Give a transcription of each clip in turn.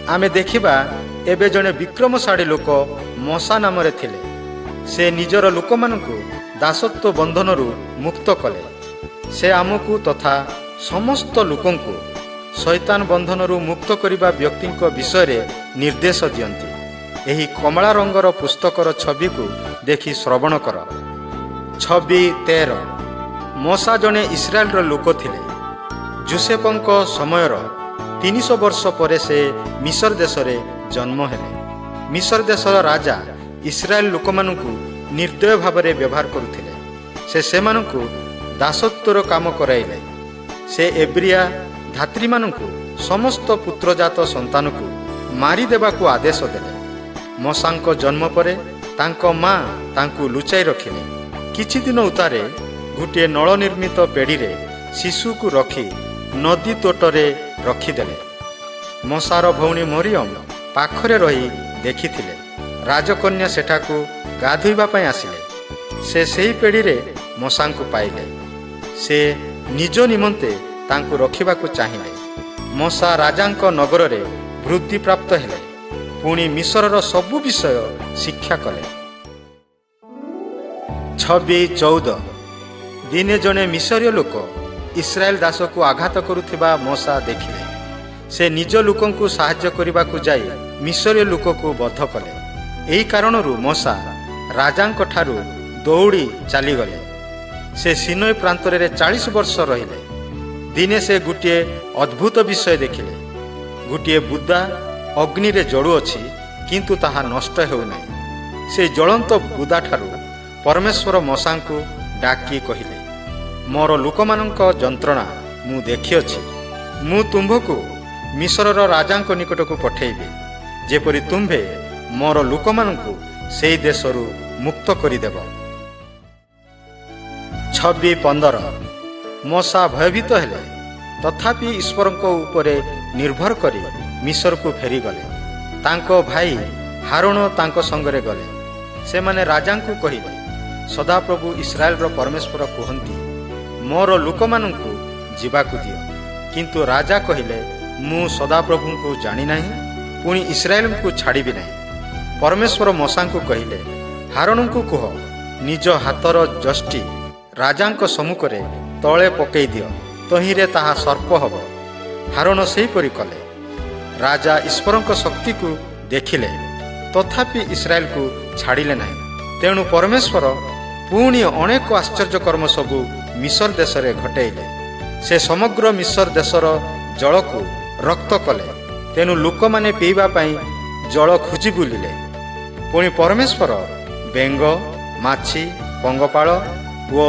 आमे देखिबा एबे जणे विक्रमशाली लोक मोसा नामरे थिले। से निजर लोकमानंकु दासत्व बंधनरु मुक्त कले। से आमकु तथा समस्त लोकंकु शैतान बंधनरु मुक्त करिबा व्यक्तिंक विषय निर्देश दियंती। एही कमला रंगर पुस्तकर छवि को देखि श्रवण कर। छवि 13। मोसा जणे इस्राएल लोक थिले। जोसेफंक समयर 300 वर्ष परे से मिस्र देश रे जन्म हेले। मिस्र देशर राजा इस्राएल लोकमानंकु निर्दय भावरे व्यवहार करुथिले। से सेमानंकु दासत्वर काम कराइले। से एब्रिया धात्री मानंकु समस्त पुत्रजात संतानकु मारी देबाकु आदेश देले। मोसांक जन्म परे तांको माँ तांकु लुचाई रखिले। किछि दिन उतारे गोटे नल निर्मित पेड़ी रे शिशु को रखी नदी तोटरे रखिदेले। मोसार भौणी मरियम पाखरे रही देखिथिले। राजकन्या सेठाकु गाधोइबा पई आसिले। से सेही पेड़ी रे मोसांकु पाइले। से निज निमंते तांकु रखिबाकु चाहिले। मोसा राजांक नगर रे वृद्धि प्राप्त हेले। पुणी मिस्रर सबु विषय शिक्षा कले। छवि 14। दिने जने मिस्रीय लोक इस्राएल दास को आघात करुथिबा मोसा देखिले। से निज लोकंकु साहाय्य करिबाकु जाई मिस्रीय लोक को बद्ध कले। एही कारणरू मोसा राजांक ठारू दौड़ी चलीगले। से सिनय प्रांतरे 40 वर्ष रहिले। दिने से गोटे अद्भुत विषय देखिले। गोटे बुदा अग्नि रे जड़ू अछि किंतु ताहा नष्ट हेउ नै। से ज्वलंत बुदा ठारू परमेश्वर मोसांकु डाकी कहिले, मोर लोकमानंक जंत्रणा मु देखिअछि। मु तुम्भकु मिस्रर राजांक निकटकु पठेइबि, जेपरि तुम्भे मोर लोकमानंकु सेई देशरु मुक्त करिदेब। छवि 15। मोसा भयभीत हेले, तथापि ईश्वरंक उपरे निर्भर करी मिस्र को फेरी गले। तांको भाई हारोन तांको संगरे गले। से माने राजांकु कहिले, सदाप्रभु इस्राएल परमेश्वर कहंती, मोर लोकमानंकु जीवाकु दियो। किंतु राजा कहिले, मु सदाप्रभुंकु जानि नाही, पुणी इस्राएल को छाड़िबि नाही। परमेश्वर मोसांकु कहिले, हारोनंकु कह, निज हातर जष्टि राजांक सम्मुखरे तळे पकेई दियो, तहिरे ताहा सर्प हब। हारोन सेहीपरि कले। राजा ईश्वरंक शक्ति को देखिले, तथापि इस्राएल को छाड़िले नाही। तेणु परमेश्वर पुणी अनेक आश्चर्य कर्म सबु मिस्र देश रे घटेइले। से समग्र मिस्र देशर जल को रक्त कले। तेणु लोक माने पीवा पाई जल खोजी बुलिले। पुणी परमेश्वर बेंग, माछी, पंगपाल ओ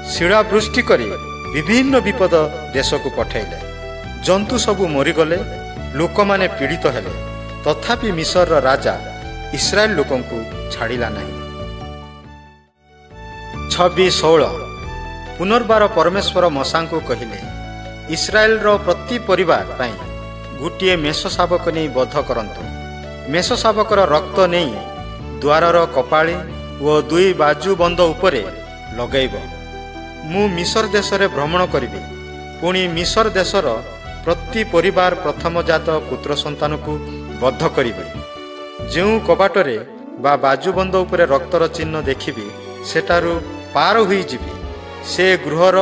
शिलावृष्टि करी विभिन्न विपद देश को पठेइले। जंतु सबु मरीगले, लोक माने पीड़ित हेले, तथापि मिस्र राजा इस्राएल लोकंकु छाड़िला नहीं। छवि 16। पुनर्बार परमेश्वर मोसांकु कहिले, इस्राएल प्रति परिवार पाई गोटे मेष शावक नहीं बध करंतु। मेष शावकर रक्त नहीं द्वारर कपाळी ओ 2 बाजू बंद उपरे लगैब। मु मिस्र देश रे भ्रमण करिबि। पुणी मिस्र देशर प्रति परिवार प्रथमजात पुत्र संतान को बद्ध करिबे। जो कबाटरे बा बाजुबंद उपरे रक्तर चिन्ह देखिबी, सेटारु पार होई जिबी। से गृहर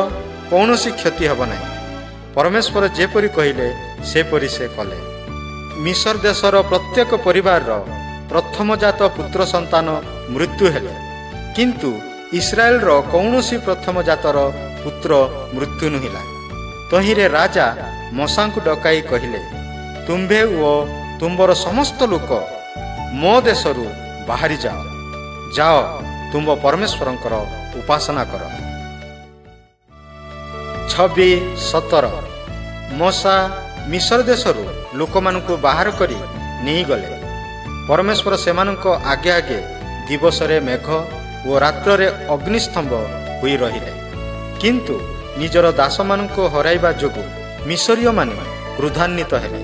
कौनसी क्षति हब नाही। परमेश्वर जेपरि कहिले सेपरि से कले। मिस्र देशर प्रत्येक परिवार प्रथमजात पुत्र संतान मृत्यु हेले, किंतु इस्राएल कौनसी प्रथमजातर पुत्र मृत्यु नुहिला। तहिरे राजा मोसांकु डकाई कहिले, तुम्भे ओ तुम्बर समस्त लोक मो देशरु बाहरी जाओ। जाओ, तुम्ब परमेश्वरंकर उपासना कर। छवि 17। मोसा मिस्र देशरु लोकमानंकु बाहर करी नहीं गले। परमेश्वर सेमानंको आगे आगे दिवसरे मेघ ओ रात्रे अग्निस्तंभ हुई रहिले। किंतु निजर दासमानंको हराइबा जोगु मिस्रीय माने क्रोधान्वित हेले।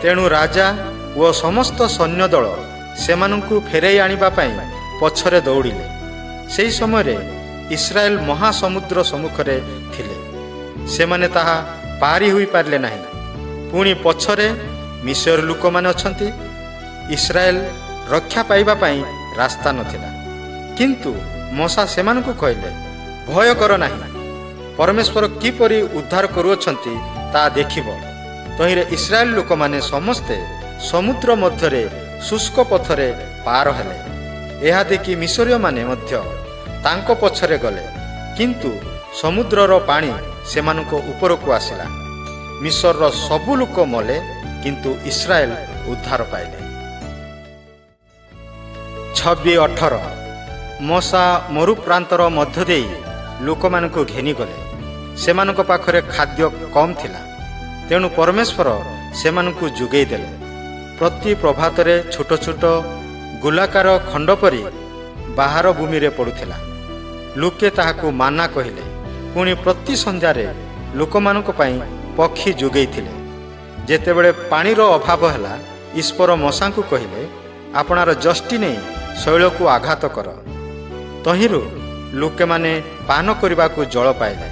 तेणु राजा ओ समस्त सैन्य दल सेमानंकु फेराई आनिबा पई पछरे दौड़िले। सेही समय इस्राएल महासमुद्र सम्मुखरे थिले। सेमाने ताहा पारी हुई पारले नाही। पुणी पछरे ମିଶର ଲୋକମାନେ ଅଛନ୍ତି। ଇସ୍ରାଏଲ ରକ୍ଷା ପାଇବା ପାଇଁ ରାସ୍ତା ନଥିଲା, କିନ୍ତୁ ମୋଶା ସେମାନଙ୍କୁ କହିଲେ, ଭୟ କର ନାହିଁ, ପରମେଶ୍ୱର କିପରି ଉଦ୍ଧାର କରୁଅଛନ୍ତି ତାହା ଦେଖିବ। ତହିଁରେ ଇସ୍ରାଏଲ ଲୋକମାନେ ସମସ୍ତେ ସମୁଦ୍ର ମଧ୍ୟରେ ଶୁଷ୍କ ପଥରେ ପାର ହେଲେ। ଏହା ଦେଖି ମିଶରୀୟମାନେ ମଧ୍ୟ ତାଙ୍କ ପଛରେ ଗଲେ, କିନ୍ତୁ ସମୁଦ୍ରର ପାଣି ସେମାନଙ୍କ ଉପରକୁ ଆସିଲା। ମିଶରର ସବୁ ଲୋକ ମଲେ, କିନ୍ତୁ ଇସ୍ରାଏଲ ଉଦ୍ଧାର ପାଇଲେ। 26:18 ମୋଶା ମରୁପ୍ରାନ୍ତର ମଧ୍ୟ ଦେଇ ଲୋକମାନଙ୍କୁ ଘେନିଗଲେ। ସେମାନଙ୍କ ପାଖରେ ଖାଦ୍ୟ କମ୍ ଥିଲା, ତେଣୁ ପରମେଶ୍ୱର ସେମାନଙ୍କୁ ଯୋଗାଇ ଦେଲେ। ପ୍ରତି ପ୍ରଭାତରେ ଛୋଟ ଛୋଟ ଗୋଲାକାର ଖଣ୍ଡ ପରି ବାହାର ଭୂମିରେ ପଡ଼ୁଥିଲା। ଲୋକେ ତାହାକୁ ମାନା କହିଲେ। ପୁଣି ପ୍ରତି ସନ୍ଧ୍ୟାରେ ଲୋକମାନଙ୍କ ପାଇଁ ପକ୍ଷୀ ଯୋଗାଇଥିଲେ। ଯେତେବେଳେ ପାଣିର ଅଭାବ ହେଲା, ଈଶ୍ୱର ମୋଶାଙ୍କୁ କହିଲେ, ଆପଣାର ଯଷ୍ଟି ନେଇ ଶୈଳକୁ ଆଘାତ କର। ତହିଁରୁ ଲୋକମାନେ ପାନ କରିବାକୁ ଜଳ ପାଇଲେ।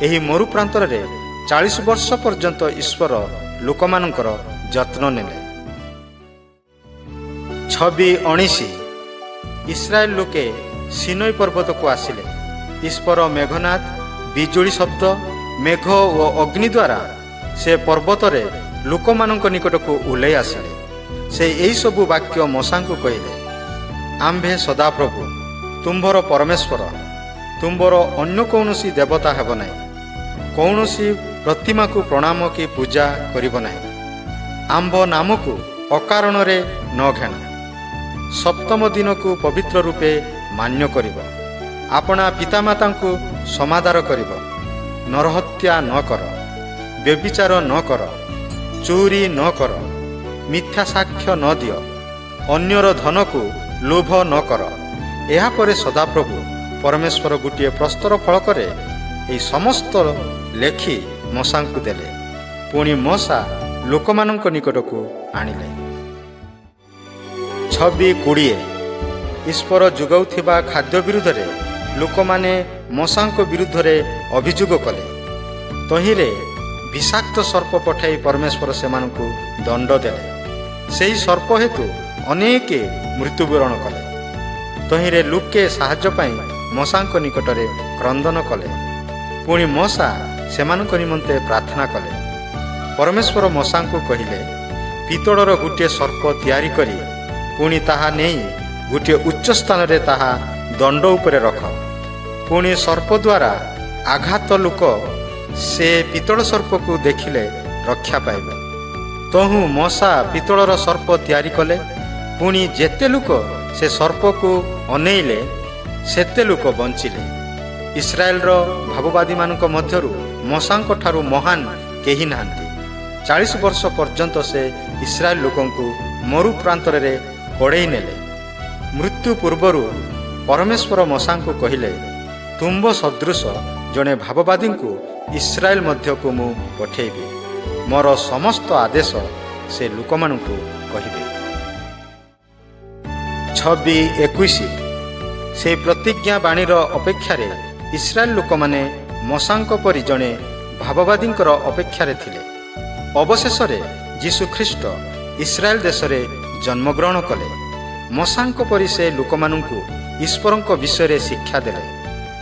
ଏହି ମରୁପ୍ରାନ୍ତରରେ 40 ବର୍ଷ ପର୍ଯ୍ୟନ୍ତ ଈଶ୍ୱର ଲୋକମାନଙ୍କର ଯତ୍ନ ନେଲେ। 26:19 ଇସ୍ରାଏଲ ଲୋକେ ସିନଇ ପର୍ବତକୁ ଆସିଲେ। ଈଶ୍ୱର ମେଘନାଦ, ବିଜୁଳି ଶବ୍ଦ, ମେଘ ଓ ଅଗ୍ନି ଦ୍ୱାରା ସେ ପର୍ବତରେ ଲୋକମାନଙ୍କ ନିକଟକୁ ଓହ୍ଲାଇ ଆସିଲେ। ସେ ଏହିସବୁ ବାକ୍ୟ ମୋଶାଙ୍କୁ କହିଲେ, ଆମ୍ଭେ ସଦାପ୍ରଭୁ ତୁମ୍ଭର ପରମେଶ୍ୱର, ତୁମ୍ଭର ଅନ୍ୟ କୌଣସି ଦେବତା ହେବ ନାହିଁ। କୌଣସି ପ୍ରତିମାକୁ ପ୍ରଣାମ କି ପୂଜା କରିବ ନାହିଁ। ଆମ୍ଭ ନାମକୁ ଅକାରଣରେ ନ ଘେଣ। ସପ୍ତମ ଦିନକୁ ପବିତ୍ର ରୂପେ ମାନ୍ୟ କରିବ। ଆପଣା ପିତାମାତାଙ୍କୁ ସମାଦର କରିବ। ନରହତ୍ୟା ନ କର, ବ୍ୟଭିଚାର ନ କର, ଚୋରି ନ କର, ମିଥ୍ୟା ସାକ୍ଷ୍ୟ ନ ଦିଅ, ଅନ୍ୟର ଧନକୁ ଲୋଭ ନ କର। ଏହାପରେ ସଦାପ୍ରଭୁ ପରମେଶ୍ୱର ଗୋଟିଏ ପ୍ରସ୍ତର ଫଳକରେ ଏହି ସମସ୍ତ ଲେଖି ମୋଶାଙ୍କୁ ଦେଲେ। ପୁଣି ମୋଶା ଲୋକମାନଙ୍କ ନିକଟକୁ ଆଣିଲେ। 26:20 ଈଶ୍ୱର ଯୋଗାଉଥିବା ଖାଦ୍ୟ ବିରୁଦ୍ଧରେ ଲୋକମାନେ ମୋଶାଙ୍କ ବିରୁଦ୍ଧରେ ଅଭିଯୋଗ କଲେ। ତହିଁରେ ବିଷାକ୍ତ ସର୍ପ ପଠାଇ ପରମେଶ୍ୱର ସେମାନଙ୍କୁ ଦଣ୍ଡ ଦେଲେ। ସେହି ସର୍ପ ହେତୁ ଅନେକ ମୃତ୍ୟୁବରଣ କଲେ। ତହିଁରେ ଲୋକେ ସାହାଯ୍ୟ ପାଇଁ ମୋଶାଙ୍କ ନିକଟରେ କ୍ରନ୍ଦନ କଲେ। ପୁଣି ମୋଶା ସେମାନଙ୍କ ନିମନ୍ତେ ପ୍ରାର୍ଥନା କଲେ। ପରମେଶ୍ୱର ମୋଶାଙ୍କୁ କହିଲେ, ପିତ୍ତଳର ଗୋଟିଏ ସର୍ପ ତିଆରି କରି ପୁଣି ତାହା ନେଇ ଗୋଟିଏ ଉଚ୍ଚ ସ୍ଥାନରେ ତାହା ଦଣ୍ଡ ଉପରେ ରଖ। ପୁଣି ସର୍ପ ଦ୍ୱାରା ଆଘାତ ଲୋକ ସେ ପିତ୍ତଳ ସର୍ପକୁ ଦେଖିଲେ ରକ୍ଷା ପାଇବ। ତହୁଁ ମୋଶା ପିତ୍ତଳର ସର୍ପ ତିଆରି କଲେ। ପୁଣି ଯେତେ ଲୋକ ସେ ସର୍ପକୁ ଅନେଇଲେ, ସେତେ ଲୋକ ବଞ୍ଚିଲେ। ଇସ୍ରାଏଲର ଭାବବାଦୀମାନଙ୍କ ମଧ୍ୟରୁ ମୋଶାଙ୍କ ଠାରୁ ମହାନ କେହି ନାହାନ୍ତି। 40 ବର୍ଷ ପର୍ଯ୍ୟନ୍ତ ସେ ଇସ୍ରାଏଲ ଲୋକଙ୍କୁ ମରୁ ପ୍ରାନ୍ତରରେ କଡ଼େଇ ନେଲେ। ମୃତ୍ୟୁ ପୂର୍ବରୁ ପରମେଶ୍ୱର ମୋଶାଙ୍କୁ କହିଲେ, ତୁମ୍ଭ ସଦୃଶ ଜଣେ ଭାବବାଦୀଙ୍କୁ ଇସ୍ରାଏଲ ମଧ୍ୟକୁ ମୁଁ ପଠେଇବି। ମୋର ସମସ୍ତ ଆଦେଶ ସେ ଲୋକମାନଙ୍କୁ କହିବେ। 26:21 ସେହି ପ୍ରତିଜ୍ଞା ବାଣୀର ଅପେକ୍ଷାରେ ଇସ୍ରାଏଲ ଲୋକମାନେ ମୋଶାଙ୍କ ପରି ଜଣେ ଭାବବାଦୀଙ୍କର ଅପେକ୍ଷାରେ ଥିଲେ। ଅବଶେଷରେ ଯୀଶୁଖ୍ରୀଷ୍ଟ ଇସ୍ରାଏଲ ଦେଶରେ ଜନ୍ମଗ୍ରହଣ କଲେ। ମୋଶାଙ୍କ ପରି ସେ ଲୋକମାନଙ୍କୁ ଈଶ୍ୱରଙ୍କ ବିଷୟରେ ଶିକ୍ଷା ଦେଲେ।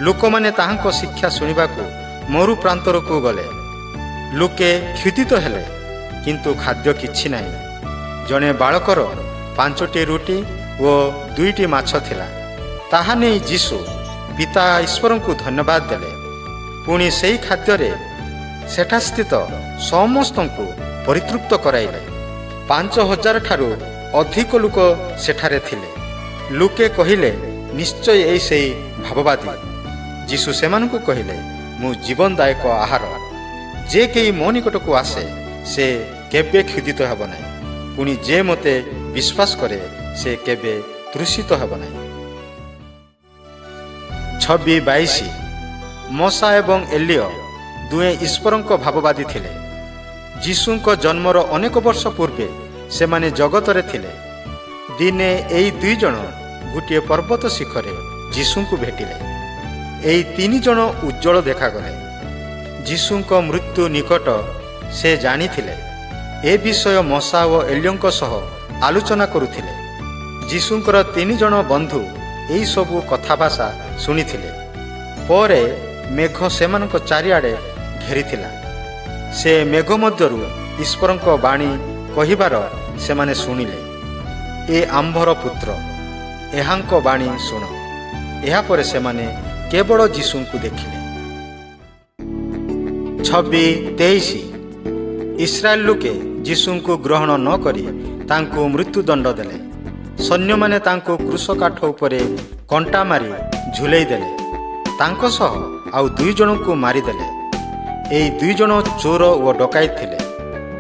ଲୋକମାନେ ତାହାଙ୍କ ଶିକ୍ଷା ଶୁଣିବାକୁ ମରୁ ପ୍ରାନ୍ତରକୁ ଗଲେ। ଲୋକେ କ୍ଷୁଧିତ ହେଲେ, କିନ୍ତୁ ଖାଦ୍ୟ କିଛି ନାହିଁ। ଜଣେ ବାଳକର 5ଟି ରୁଟି ଓ 2ଟି ମାଛ ଥିଲା। ତାହା ନେଇ ଯୀଶୁ ପିତା ଈଶ୍ୱରଙ୍କୁ ଧନ୍ୟବାଦ ଦେଲେ। ପୁଣି ସେହି ଖାଦ୍ୟରେ ସେଠାସ୍ଥିତ ସମସ୍ତଙ୍କୁ ପରିତୃପ୍ତ କରାଇଲେ। 5,000 ଠାରୁ ଅଧିକ ଲୋକ ସେଠାରେ ଥିଲେ। ଲୋକେ କହିଲେ, ନିଶ୍ଚୟ ଏହି ସେହି ଭାବବାଦୀ। ଯୀଶୁ ସେମାନଙ୍କୁ କହିଲେ, ମୁଁ ଜୀବନଦାୟକ ଆହାର। ଯେ କେହି ମୋ ନିକଟକୁ ଆସେ, ସେ କେବେ କ୍ଷୁଧିତ ହେବ ନାହିଁ। ପୁଣି ଯେ ମୋତେ ବିଶ୍ୱାସ କରେ, ସେ କେବେ ତୃଷିତ ହେବ ନାହିଁ। 26:22 ମୋଶା ଏବଂ ଏଲିୟ ଦୁହେଁ ଈଶ୍ୱରଙ୍କ ଭାବବାଦୀ ଥିଲେ। ଯୀଶୁଙ୍କ ଜନ୍ମର ଅନେକ ବର୍ଷ ପୂର୍ବେ ସେମାନେ ଜଗତରେ ଥିଲେ। ଦିନେ ଏହି 2 ଜଣ ଗୋଟିଏ ପର୍ବତ ଶିଖରେ ଯୀଶୁଙ୍କୁ ଭେଟିଲେ। ଏହି 3 ଜଣ ଉଜ୍ଜଳ ଦେଖାଗଲେ। ଯୀଶୁଙ୍କ ମୃତ୍ୟୁ ନିକଟ ସେ ଜାଣିଥିଲେ। ଏ ବିଷୟ ମଶା ଓ ଏଲିୟଙ୍କ ସହ ଆଲୋଚନା କରୁଥିଲେ। ଯୀଶୁଙ୍କର 3 ଜଣ ବନ୍ଧୁ ଏହିସବୁ କଥାଭାଷା ଶୁଣିଥିଲେ। ପରେ ମେଘ ସେମାନଙ୍କ ଚାରିଆଡ଼େ ଘେରିଥିଲା। ସେ ମେଘ ମଧ୍ୟରୁ ଈଶ୍ୱରଙ୍କ ବାଣୀ କହିବାର ସେମାନେ ଶୁଣିଲେ, ଏ ଆମ୍ଭର ପୁତ୍ର, ଏହାଙ୍କ ବାଣୀ ଶୁଣ। ଏହାପରେ ସେମାନେ କେବଳ ଯୀଶୁଙ୍କୁ ଦେଖିଲେ। 26-23 ଇସ୍ରାଏଲ ଲୋକେ ଯୀଶୁଙ୍କୁ ଗ୍ରହଣ ନ କରି ତାଙ୍କୁ ମୃତ୍ୟୁଦଣ୍ଡ ଦେଲେ। ସୈନ୍ୟମାନେ ତାଙ୍କୁ କ୍ରୁଶ କାଠ ଉପରେ କଣ୍ଟା ମାରି ଝୁଲେଇ ଦେଲେ। ତାଙ୍କ ସହ ଆଉ 2 ଜଣଙ୍କୁ ମାରିଦେଲେ। ଏହି 2 ଜଣ ଚୋର ଓ ଡକାୟତ ଥିଲେ।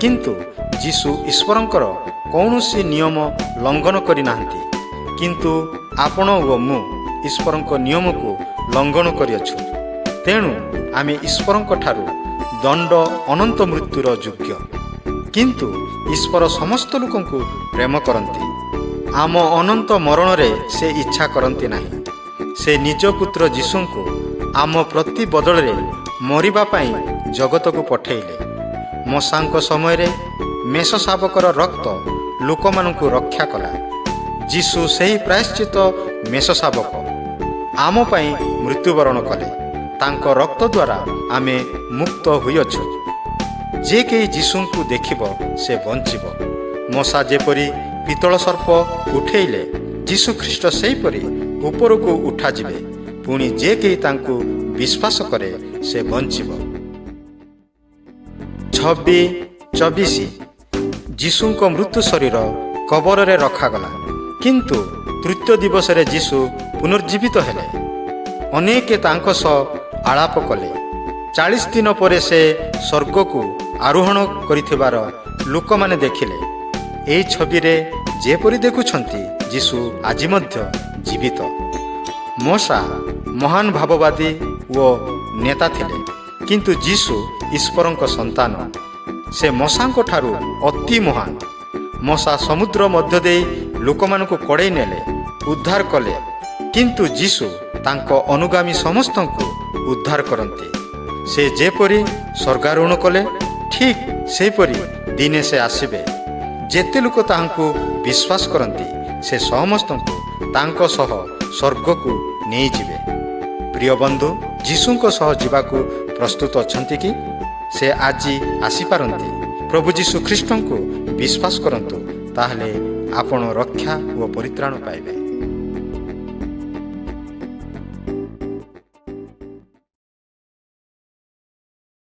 କିନ୍ତୁ ଯୀଶୁ ଈଶ୍ୱରଙ୍କର କୌଣସି ନିୟମ ଲଙ୍ଘନ କରିନାହାନ୍ତି। କିନ୍ତୁ ଆପଣ ଓ ମୁଁ ଈଶ୍ୱରଙ୍କ ନିୟମକୁ ଲଙ୍ଘନ କରିଅଛୁ। ତେଣୁ ଆମେ ଈଶ୍ୱରଙ୍କ ଠାରୁ ଦଣ୍ଡ ଅନନ୍ତ ମୃତ୍ୟୁର ଯୋଗ୍ୟ। କିନ୍ତୁ ଈଶ୍ୱର ସମସ୍ତ ଲୋକଙ୍କୁ ପ୍ରେମ କରନ୍ତି। ଆମ ଅନନ୍ତ ମରଣରେ ସେ ଇଚ୍ଛା କରନ୍ତି ନାହିଁ। ସେ ନିଜ ପୁତ୍ର ଯୀଶୁଙ୍କୁ ଆମ ପ୍ରତି ବଦଳରେ ମରିବା ପାଇଁ ଜଗତକୁ ପଠାଇଲେ। ମଶାଙ୍କ ସମୟରେ ମେଷ ଶାବକର ରକ୍ତ ଲୋକମାନଙ୍କୁ ରକ୍ଷା କଲା। ଯୀଶୁ ସେହି ପ୍ରାୟଶ୍ଚିତ ମେଷ ଶାବକ ଆମ ପାଇଁ ମୃତ୍ୟୁବରଣ କଲେ। ତାଙ୍କ ରକ୍ତ ଦ୍ୱାରା ଆମେ ମୁକ୍ତ ହୋଇଅଛୁ। ଯେ କେହି ଯୀଶୁଙ୍କୁ ଦେଖିବ ସେ ବଞ୍ଚିବ। ମଶା ଯେପରି ପିତ୍ତଳ ସର୍ପ ଉଠେଇଲେ, ଯୀଶୁଖ୍ରୀଷ୍ଟ ସେହିପରି ଉପରକୁ ଉଠାଯିବେ। ପୁଣି ଯେ କେହି ତାଙ୍କୁ ବିଶ୍ୱାସ କରେ ସେ ବଞ୍ଚିବ। 26-24 ଯୀଶୁଙ୍କ ମୃତ୍ୟୁ ଶରୀର କବରରେ ରଖାଗଲା। କିନ୍ତୁ ତୃତୀୟ ଦିବସରେ ଯୀଶୁ ପୁନର୍ଜୀବିତ ହେଲେ। ଅନେକେ ତାଙ୍କ ସହ ଆଳାପ କଲେ। 40 ଦିନ ପରେ ସେ ସ୍ୱର୍ଗକୁ ଆରୋହଣ କରିଥିବାର ଲୋକମାନେ ଦେଖିଲେ। ଏହି ଛବିରେ ଯେପରି ଦେଖୁଛନ୍ତି, ଯୀଶୁ ଆଜି ମଧ୍ୟ ଜୀବିତ। ମଶା ମହାନ ଭାବବାଦୀ ଓ ନେତା ଥିଲେ। କିନ୍ତୁ ଯୀଶୁ ଈଶ୍ୱରଙ୍କ ସନ୍ତାନ। ସେ ମଶାଙ୍କ ଠାରୁ ଅତି ମହାନ। ମଶା ସମୁଦ୍ର ମଧ୍ୟ ଦେଇ ଲୋକମାନଙ୍କୁ କଢ଼େଇ ନେଲେ, ଉଦ୍ଧାର କଲେ। କିନ୍ତୁ ଯୀଶୁ ତାଙ୍କ ଅନୁଗାମୀ ସମସ୍ତଙ୍କୁ ଉଦ୍ଧାର କରନ୍ତି। ସେ ଯେପରି ସ୍ୱର୍ଗାରୋହଣ କଲେ, ଠିକ୍ ସେହିପରି ଦିନେ ସେ ଆସିବେ। ଯେତେ ଲୋକ ତାହାଙ୍କୁ ବିଶ୍ୱାସ କରନ୍ତି, ସେ ସମସ୍ତଙ୍କୁ ତାଙ୍କ ସହ ସ୍ୱର୍ଗକୁ ନେଇଯିବେ। ପ୍ରିୟ ବନ୍ଧୁ, ଯୀଶୁଙ୍କ ସହ ଯିବାକୁ ପ୍ରସ୍ତୁତ ଅଛନ୍ତି କି? ସେ ଆଜି ଆସିପାରନ୍ତି। ପ୍ରଭୁ ଯୀଶୁ ଖ୍ରୀଷ୍ଟଙ୍କୁ ବିଶ୍ୱାସ କରନ୍ତୁ, ତାହେଲେ ଆପଣ ରକ୍ଷା ଓ ପରିତ୍ରାଣ ପାଇବେ।